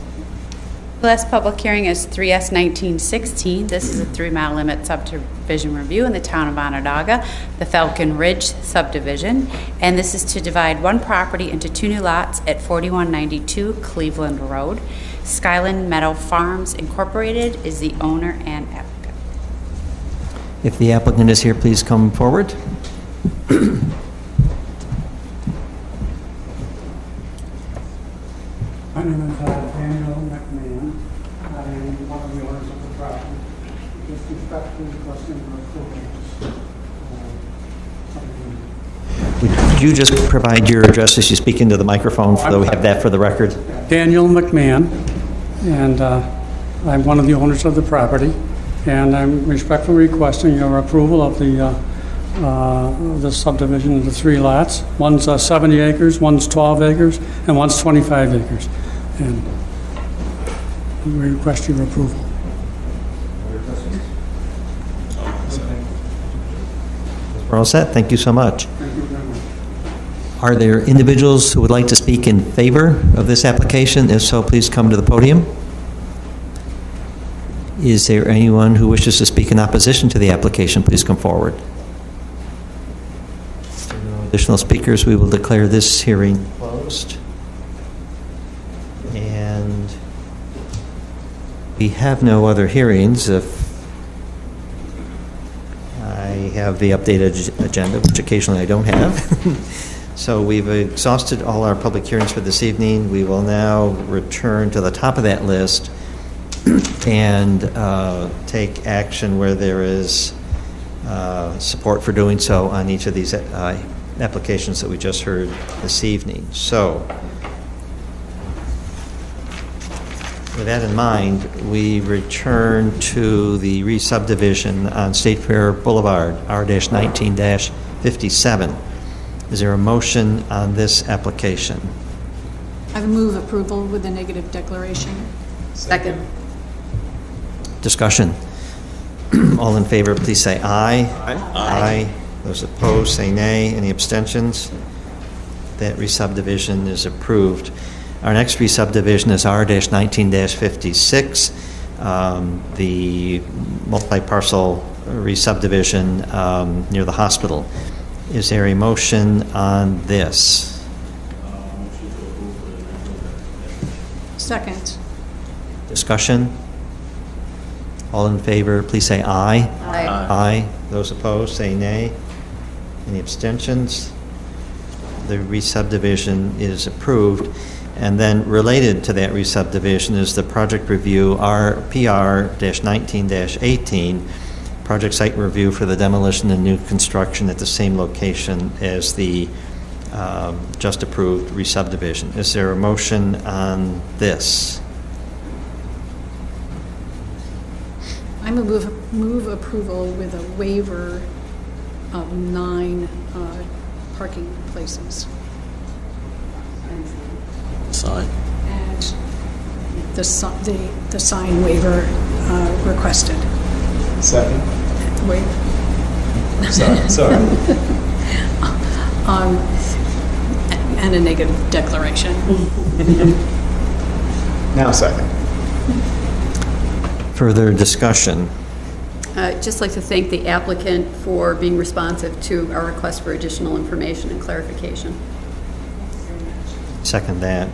The last public hearing is 3S 1916. This is a 3-mile limit subdivision review in the town of Onondaga, the Falcon Ridge subdivision. And this is to divide one property into 2 new lots at 4192 Cleveland Road. Skyland Meadow Farms Incorporated is the owner and applicant. If the applicant is here, please come forward. My name is Daniel McMahon. I am one of the owners of the property. Just respectfully requesting your approval. Would you just provide your address as you speak into the microphone so that we have that for the record? Daniel McMahon, and I'm one of the owners of the property, and I'm respectfully requesting your approval of the subdivision into 3 lots. One's 70 acres, one's 12 acres, and one's 25 acres. And we request your approval. We're all set. Thank you so much. Are there individuals who would like to speak in favor of this application? If so, please come to the podium. Is there anyone who wishes to speak in opposition to the application? Please come forward. If there are no additional speakers, we will declare this hearing closed. And we have no other hearings. If I have the updated agenda, which occasionally I don't have. So we've exhausted all our public hearings for this evening. We will now return to the top of that list and take action where there is support for doing so on each of these applications that we just heard this evening. So with that in mind, we return to the re-subdivision on State Fair Boulevard, R-19-57. Is there a motion on this application? I would move approval with a negative declaration. Second. Discussion. All in favor, please say aye. Aye. Aye. Those opposed, say nay. Any abstentions? That re-subdivision is approved. Our next re-subdivision is R-19-56, the multi-parcel re-subdivision near the hospital. Is there a motion on this? Second. Discussion? All in favor, please say aye. Aye. Aye. Those opposed, say nay. Any abstentions? The re-subdivision is approved. And then related to that re-subdivision is the project review RPR-19-18, project site review for the demolition and new construction at the same location as the just approved re-subdivision. Is there a motion on this? I move approval with a waiver of 9 parking places. Sign. And the sign waiver requested. Second. Waiver. Sorry. And a negative declaration. Now second. Further discussion? I'd just like to thank the applicant for being responsive to our request for additional information and clarification. Second that.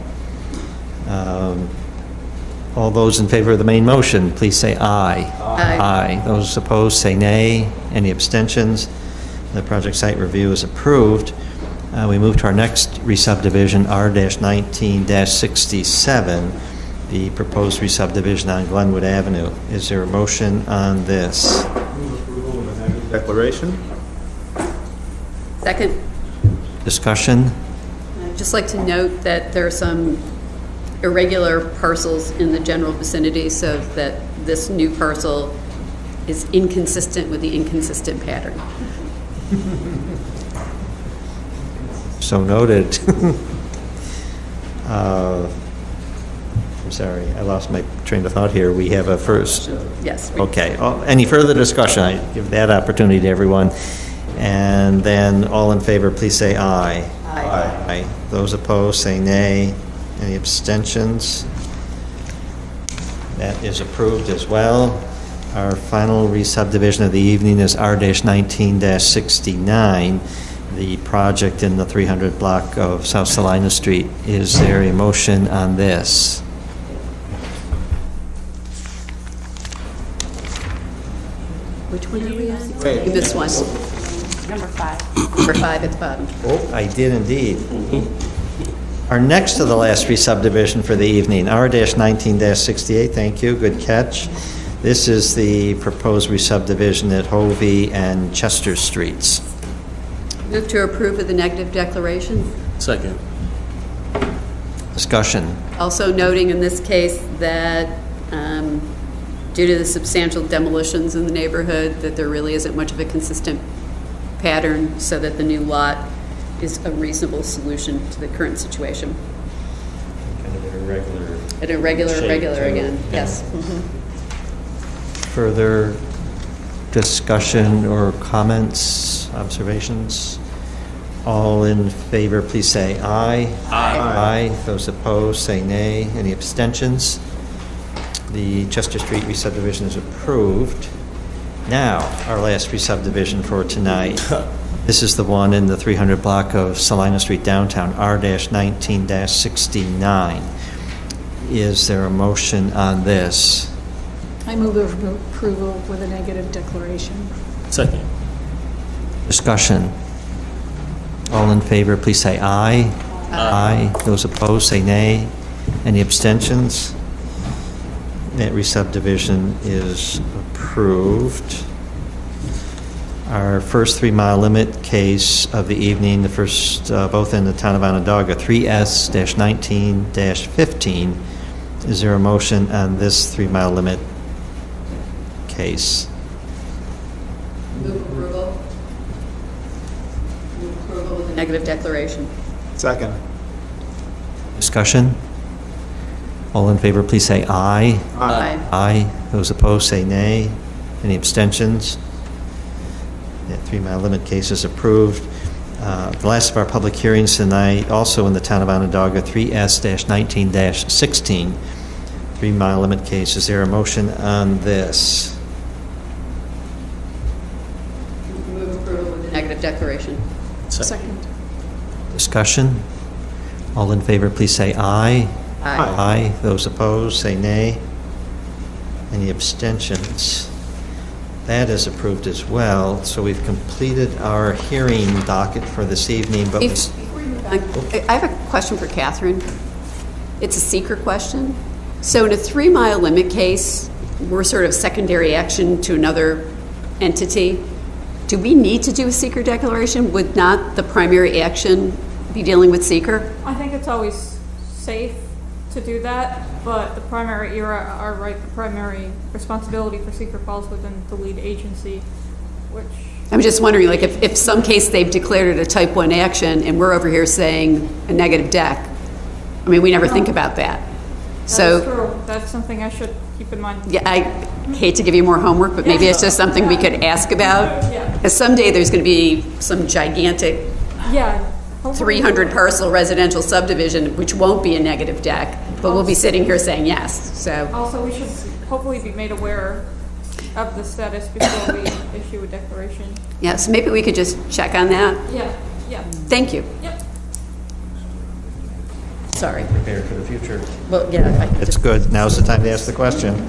All those in favor of the main motion, please say aye. Aye. Aye. Those opposed, say nay. Any abstentions? The project site review is approved. We move to our next re-subdivision, R-19-67, the proposed re-subdivision on Glenwood Avenue. Is there a motion on this? Move approval with a negative declaration. Second. Discussion? I'd just like to note that there are some irregular parcels in the general vicinity, so that this new parcel is inconsistent with the inconsistent pattern. So noted. I'm sorry, I lost my train of thought here. We have a first. Yes. Okay. Any further discussion? I give that opportunity to everyone. And then all in favor, please say aye. Aye. Aye. Those opposed, say nay. Any abstentions? That is approved as well. Our final re-subdivision of the evening is R-19-69, the project in the 300 block of South Salina Street. Is there a motion on this? Which one are we on? Wait. This one. Number 5. Number 5 at the bottom. Oh, I did indeed. Our next to the last re-subdivision for the evening, R-19-68, thank you, good catch. This is the proposed re-subdivision at Hovey and Chester Streets. Move to approve of the negative declaration. Second. Discussion. Also noting in this case that due to the substantial demolitions in the neighborhood, that there really isn't much of a consistent pattern, so that the new lot is a reasonable solution to the current situation. Kind of irregular. An irregular, shape, regular too. again, Yeah. yes. Mhm. Further discussion or comments, observations? All in favor, please say aye. Aye. Aye. Those opposed, say nay. Any abstentions? The Chester Street re-subdivision is approved. Now, our last re-subdivision for tonight. This is the one in the 300 block of Salina Street downtown, R-19-69. Is there a motion on this? I move approval with a negative declaration. Second. Discussion. All in favor, please say aye. Aye. Those opposed, say nay. Any abstentions? That re-subdivision is approved. Our first 3-mile limit case of the evening, the first, both in the town of Onondaga, 3S-19-15. Is there a motion on this 3-mile limit case? Move approval. Move approval with a negative declaration. Second. Discussion? All in favor, please say aye. Aye. Aye. Those opposed, say nay. Any abstentions? That 3-mile limit case is approved. The last of our public hearings tonight, also in the town of Onondaga, 3S-19-16, 3-mile limit case. Is there a motion on this? Move approval with a negative declaration. Second. Discussion? All in favor, please say aye. Aye. Aye. Those opposed, say nay. Any abstentions? That is approved as well. So we've completed our hearing docket for this evening, but Before you move on, I have a question for Catherine. It's a seeker question. So in a 3-mile limit case, we're sort of secondary action to another entity. Do we need to do a seeker declaration? Would not the primary action be dealing with seeker? I think it's always safe to do that, but the primary, you're right, the primary responsibility for seeker falls within the lead agency, which, I'm just wondering, like, if some case they've declared it a type 1 action and we're over here saying a negative deck, I mean, we never think about that. that So, is true. That's something I should keep in mind. yeah, I hate to give you more homework, but maybe it's just something we could ask about. Yeah. Because someday there's going to be some gigantic Yeah. hopefully- 300 parcel residential subdivision, which won't be a negative deck, but we'll be sitting here saying yes, so. Also, we should hopefully be made aware of the status before we issue a declaration. Yeah, so maybe we could just check on that. Yeah, yeah, Thank you. yep. Sorry. prepare for the future. Well, yeah, I It's just, good. Now's the time to ask the question.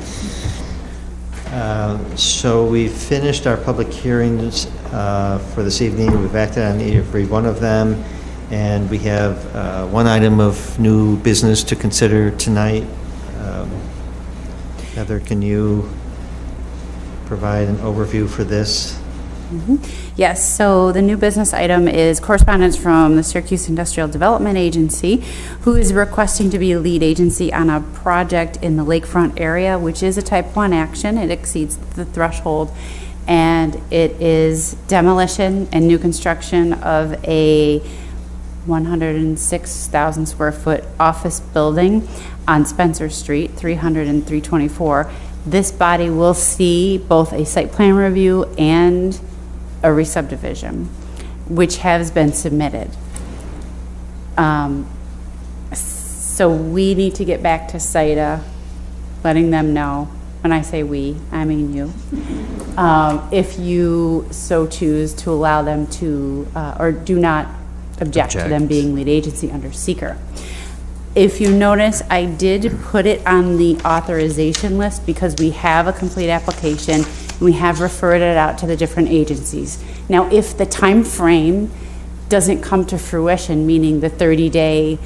So we've finished our public hearings for this evening. We've acted on every one of them, and we have one item of new business to consider tonight. Heather, can you provide an overview for this? Yes, so the new business item is correspondence from the Syracuse Industrial Development Agency, who is requesting to be a lead agency on a project in the lakefront area, which is a type 1 action. It exceeds the threshold, and it is demolition and new construction of a 106,000 square foot office building on Spencer Street, 300 and 324. This body will see both a site plan review and a re-subdivision, which has been submitted. So we need to get back to CITA letting them know, when I say we, I mean you, if you so choose to allow them to, or do not object to them Object. being lead agency under seeker. If you notice, I did put it on the authorization list because we have a complete application and we have referred it out to the different agencies. Now, if the time frame doesn't come to fruition, meaning the 30-day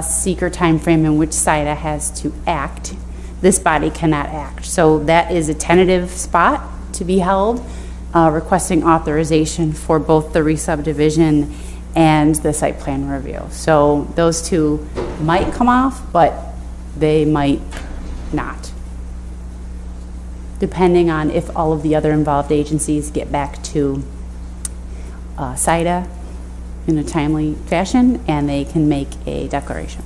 seeker timeframe in which SIDA has to act, this body cannot act. So that is a tentative spot to be held, requesting authorization for both the re-subdivision and the site plan review. So those two might come off, but they might not, depending on if all of the other involved agencies get back to SIDA in a timely fashion and they can make a declaration.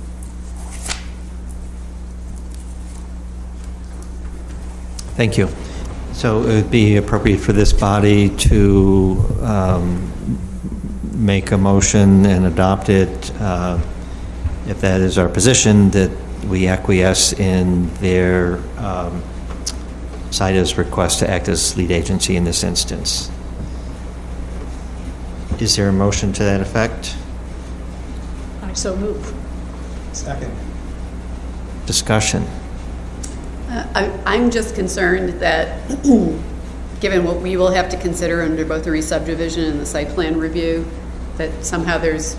Thank you. So it would be appropriate for this body to make a motion and adopt it, if that is our position, that we acquiesce in their SIDA's request to act as lead agency in this instance. Is there a motion to that effect? I so move. Second. Discussion. I'm just concerned that, given what we will have to consider under both the re-subdivision and the site plan review, that somehow there's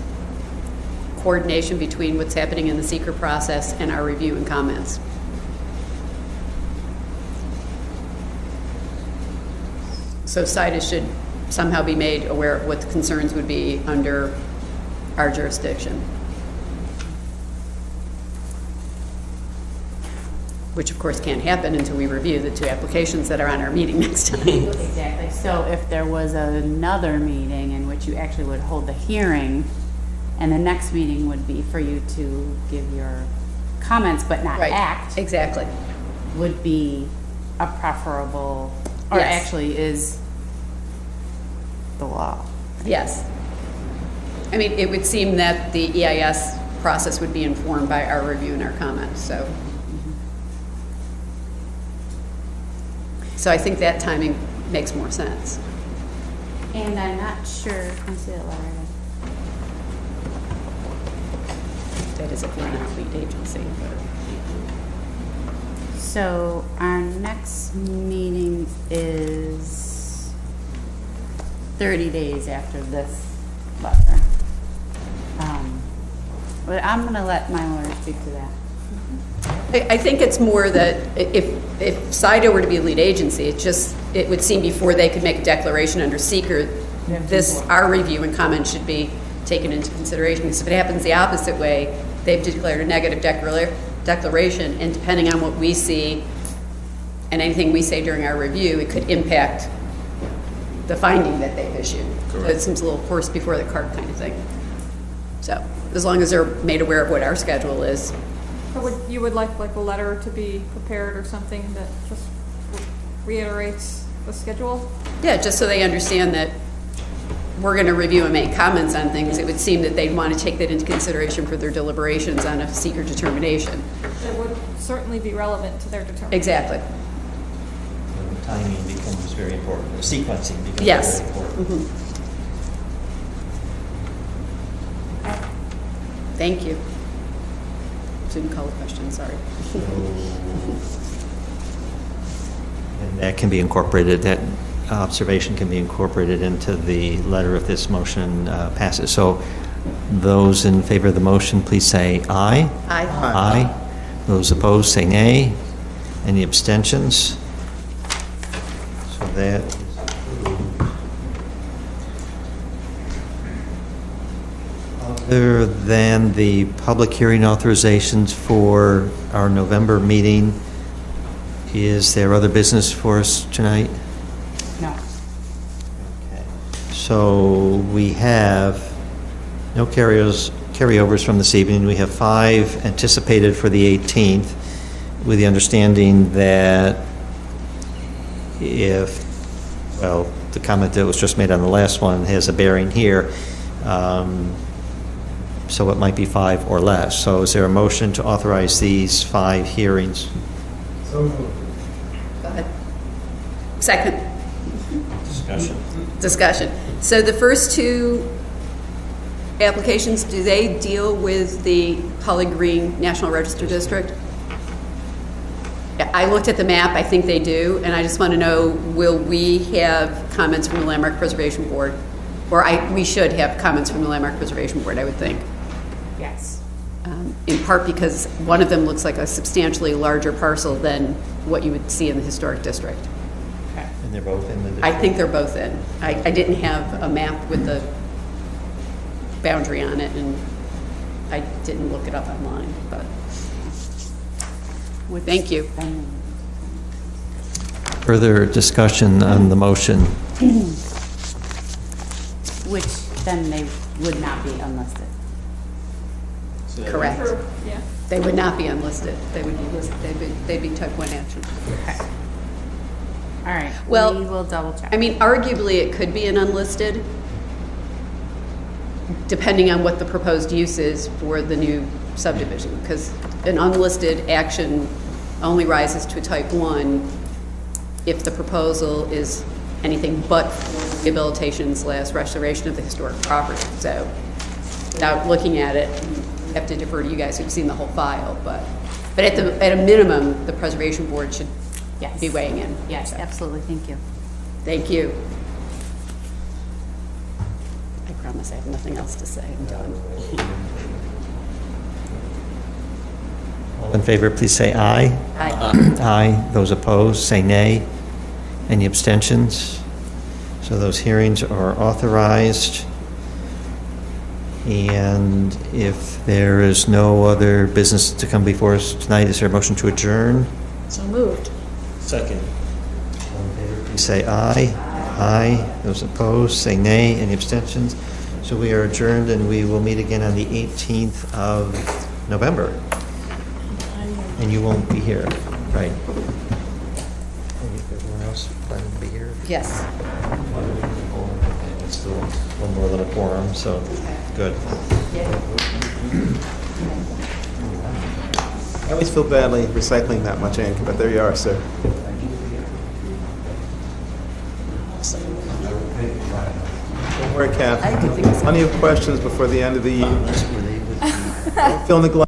coordination between what's happening in the seeker process and our review and comments. So SIDA should somehow be made aware of what the concerns would be under our jurisdiction. Which of course can't happen until we review the two applications that are on our meeting next time. Exactly. So if there was another meeting in which you actually would hold the hearing, and the next meeting would be for you to give your comments but not Right. act, Exactly. would be a preferable, or Yes. actually is the law. Yes. I mean, it would seem that the EIS process would be informed by our review and our comments, so. So I think that timing makes more sense. And I'm not sure, can I see that letter again? That is if we're not lead agency, but. So our next meeting is 30 days after this letter. But I'm going to let my lawyer speak to that. I think it's more that if SIDA were to be a lead agency, it would seem before they could make a declaration under seeker, our review and comment should be taken into consideration. Because if it happens the opposite way, they've declared a negative declaration, and depending on what we see and anything we say during our review, it could impact the finding that they've issued. So it seems a little horse before the cart kind of thing. So as long as they're made aware of what our schedule is. So you would like a letter to be prepared or something that just reiterates the schedule? Yeah, just so they understand that we're going to review and make comments on things. It would seem that they'd want to take that into consideration for their deliberations on a seeker determination. It would certainly be relevant to their determination. Exactly. The timing becomes very important, the sequencing becomes Yes. very important. Mhm. Thank you. Didn't call a question, sorry. And that can be incorporated, that observation can be incorporated into the letter if this motion passes. So those in favor of the motion, please say aye. Aye. Aye. Those opposed, say nay. Any abstentions? So that is approved. Other than the public hearing authorizations for our November meeting, is there other business for us tonight? No. Okay. So we have no carryovers from this evening. We have 5 anticipated for the 18th, with the understanding that if, well, the comment that was just made on the last one has a bearing here, so it might be 5 or less. So is there a motion to authorize these 5 hearings? So moved. Go ahead. Second. Discussion. So the first two applications, do they deal with the Holly Green National Register District? I looked at the map, I think they do, and I just want to know, will we have comments from the Landmark Preservation Board? Or we should have comments from the Landmark Preservation Board, I would think. Yes. In part because one of them looks like a substantially larger parcel than what you would see in the historic district. And they're both in the district? I think they're both in. I didn't have a map with the boundary on it, and I didn't look it up online, but thank you. Further discussion on the motion? Which then they would not be unlisted. Correct. Yeah. They would not be unlisted. They would be listed. They'd be type 1 action. Okay. All right. Well, we will double check. I mean, arguably, it could be an unlisted, depending on what the proposed use is for the new subdivision, because an unlisted action only rises to a type 1 if the proposal is anything but rehabilitation/restoration of the historic property. So without looking at it, I have to defer to you guys who've seen the whole file, but at a minimum, the Preservation Board should be weighing in. Yes, absolutely. Thank you. Thank you. I promise I have nothing else to say. I'm done. All in favor, please say aye. Aye. Aye. Those opposed, say nay. Any abstentions? So those hearings are authorized. And if there is no other business to come before us tonight, is there a motion to adjourn? So moved. Second. All in favor, please say aye. Aye. Those opposed, say nay. Any abstentions? So we are adjourned, and we will meet again on the 18th of November. And you won't be here, right? And everyone else planning to be here? Yes. It's still one more than a quorum, so good. I always feel badly recycling that much ink, but there you are, sir. Don't worry, Kath. Plenty of questions before the end of the evening. Fill in the